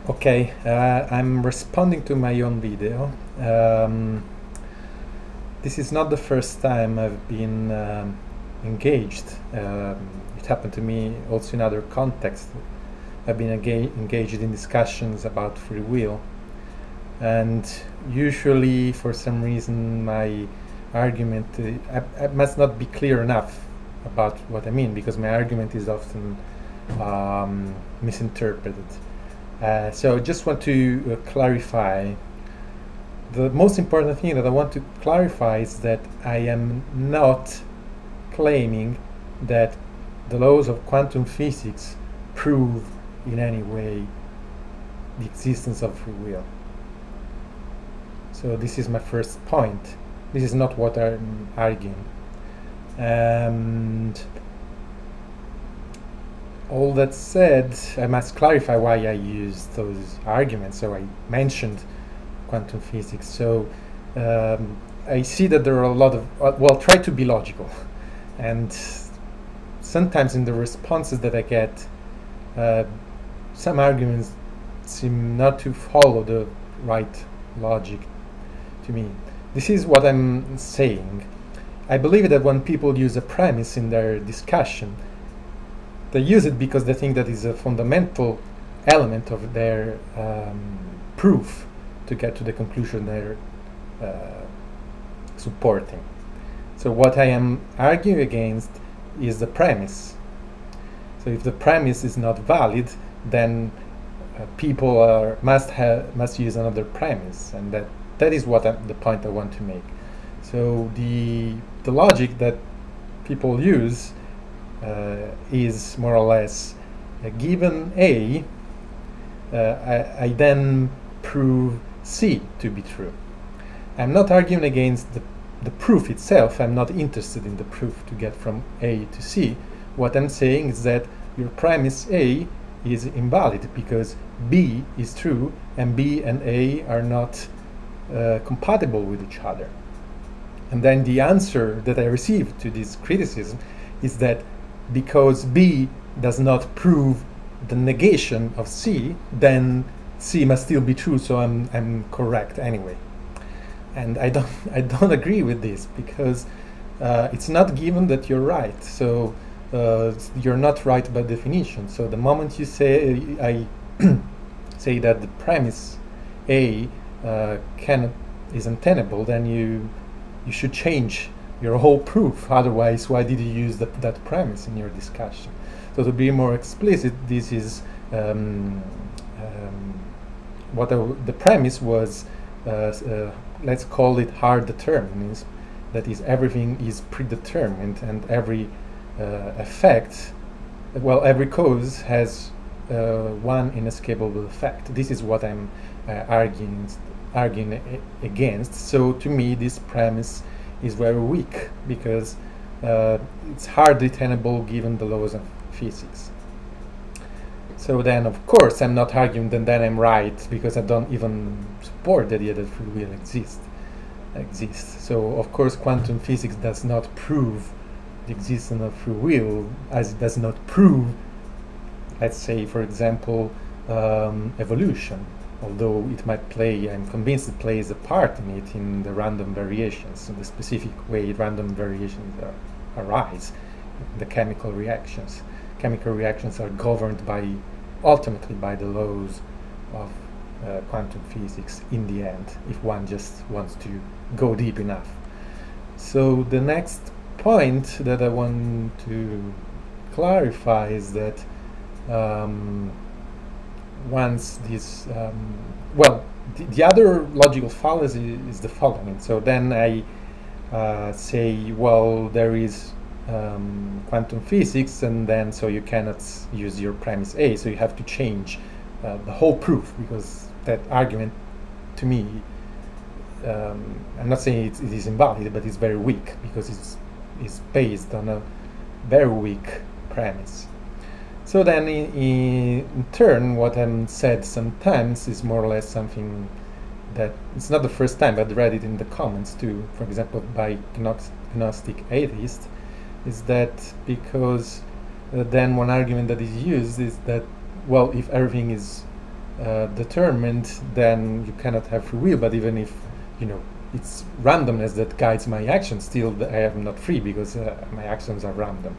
Okay, I'm responding to my own video. This is not the first time I've been engaged. It happened to me also in other contexts. I've been engaged in discussions about free will, and usually for some reason my argument I must not be clear enough about what I mean, because my argument is often misinterpreted. So I just want to clarify. The most important thing that I want to clarify is that I am not claiming that the laws of quantum physics prove in any way the existence of free will. So this is my first point. This is not what I'm arguing. And all that said, I must clarify why I used those arguments. So I mentioned quantum physics. So I see that there are a lot of, well, try to be logical. And sometimes in the responses that I get, some arguments seem not to follow the right logic to me. This is what I'm saying. I believe that when people use a premise in their discussion, they use it because they think that is a fundamental element of their proof to get to the conclusion they're supporting. So what I am arguing against is the premise. So if the premise is not valid, then people must use another premise, and that is what the point I want to make. So the logic that people use is more or less, given A, I then prove C to be true. I'm not arguing against the proof itself. I'm not interested in the proof to get from A to C. What I'm saying is that your premise A is invalid because B is true, and B and A are not compatible with each other. And then the answer that I receive to this criticism is that because B does not prove the negation of C, then C must still be true, so I'm correct anyway. And I don't agree with this, because it's not given that you're right. So you're not right by definition. So the moment you say I say that the premise A is untenable, then you should change your whole proof. Otherwise, why did you use that premise in your discussion? So to be more explicit, this is what the premise was. Let's call it hard-determinism. That is, everything is predetermined, and every effect, well, every cause has one inescapable effect. This is what I'm arguing against. So to me, this premise is very weak, because it's hardly tenable given the laws of physics. So then, of course, I'm not arguing that then I'm right, because I don't even support the idea that free will exists. So, of course, quantum physics does not prove the existence of free will, as it does not prove, let's say, for example, evolution. Although it might play, I'm convinced it plays a part in it, in the random variations, in the specific way random variations arise, the chemical reactions. Chemical reactions are governed ultimately by the laws of quantum physics in the end, if one just wants to go deep enough. So the next point that I want to clarify is that once this, the other logical fallacy is the following. So then I say, well, there is quantum physics, and then so you cannot use your premise A, so you have to change the whole proof, because that argument, to me, I'm not saying it is invalid, but it's very weak, because it's based on a very weak premise. So then in turn, what I'm said sometimes is more or less something that it's not the first time, but I read it in the comments too, for example, by Gnostic Atheist, is that because then one argument that is used is that well, if everything is determined, then you cannot have free will. But even if, you know, it's randomness that guides my actions, still I am not free because my actions are random.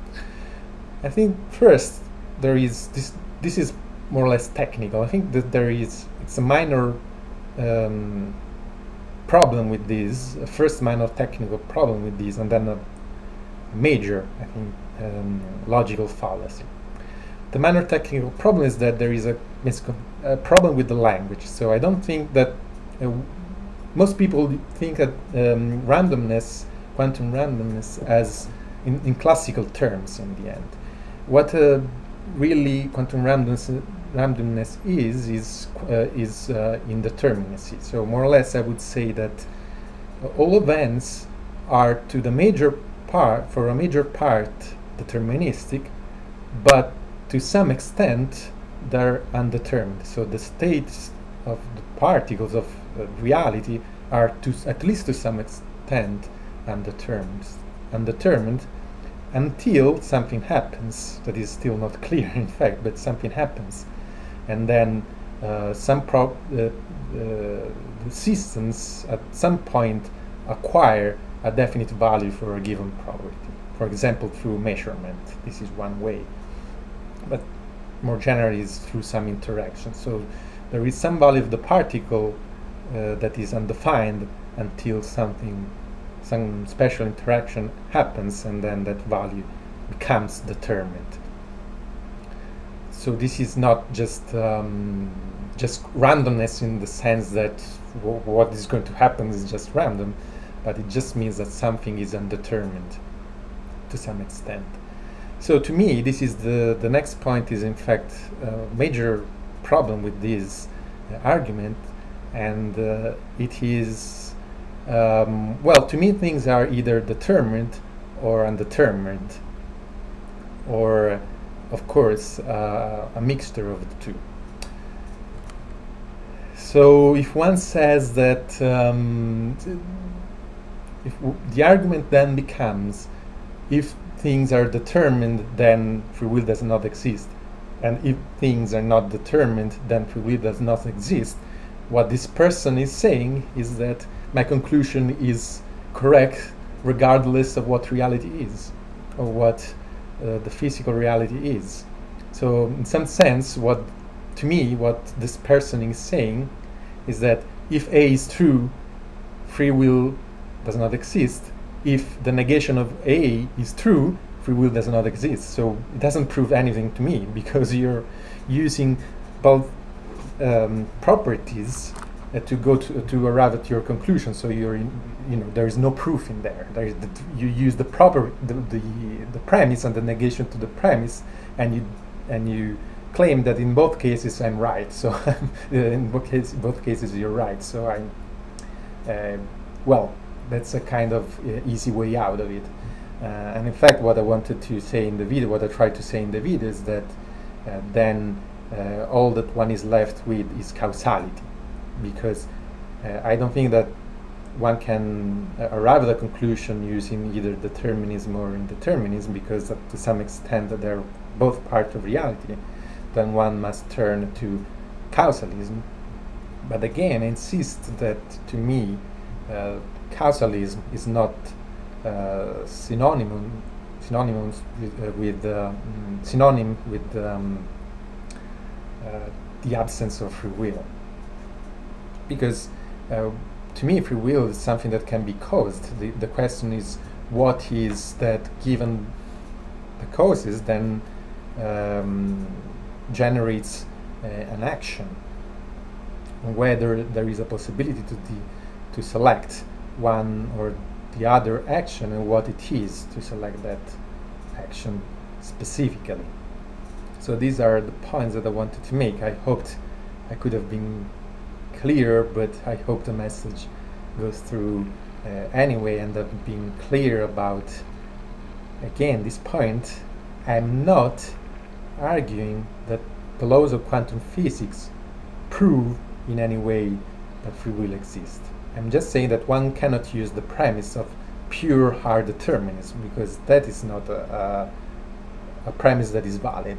I think first there is this is more or less technical. I think that it's a minor problem with this, a first minor technical problem with this, and then a major, I think, logical fallacy. The minor technical problem is that there is a problem with the language. So I don't think that most people think that randomness, quantum randomness, as in classical terms in the end. What really quantum randomness is indeterminacy. So more or less, I would say that all events are to the major part, for a major part, deterministic, but to some extent they're undetermined. So the states of the particles of reality are, at least to some extent, undetermined until something happens that is still not clear, in fact, but something happens, and then the systems at some point acquire a definite value for a given probability. For example, through measurement. This is one way, but more generally is through some interaction. So there is some value of the particle that is undefined until some special interaction happens, and then that value becomes determined. So this is not just randomness in the sense that what is going to happen is just random, but it just means that something is undetermined to some extent. So to me, this is the next point is in fact a major problem with this argument, and it is, well, to me things are either determined or undetermined, or of course a mixture of the two. So if one says that the argument then becomes, if things are determined, then free will does not exist, and if things are not determined, then free will does not exist, what this person is saying is that my conclusion is correct regardless of what reality is, or what the physical reality is. So in some sense, what this person is saying is that if A is true, free will does not exist. If the negation of A is true, free will does not exist. So it doesn't prove anything to me, because you're using both properties to arrive at your conclusion. So there is no proof in there. You use the premise and the negation to the premise, and you claim that in both cases I'm right. So in both cases you're right. So well, that's a kind of easy way out of it. And in fact, what I wanted to say in the video, what I tried to say in the video, is that then all that one is left with is causality, because I don't think that one can arrive at a conclusion using either determinism or indeterminism, because to some extent that they're both part of reality. Then one must turn to causalism. But again, I insist that to me, causalism is not synonym with the absence of free will, because to me free will is something that can be caused. The question is, what is that given the causes then generates an action, whether there is a possibility to select one or the other action, and what it is to select that action specifically. So these are the points that I wanted to make. I hoped I could have been clear, but I hope the message goes through anyway, and I've been clear about, again, this point. I'm not arguing that the laws of quantum physics prove in any way that free will exists. I'm just saying that one cannot use the premise of pure hard determinism, because that is not a premise that is valid.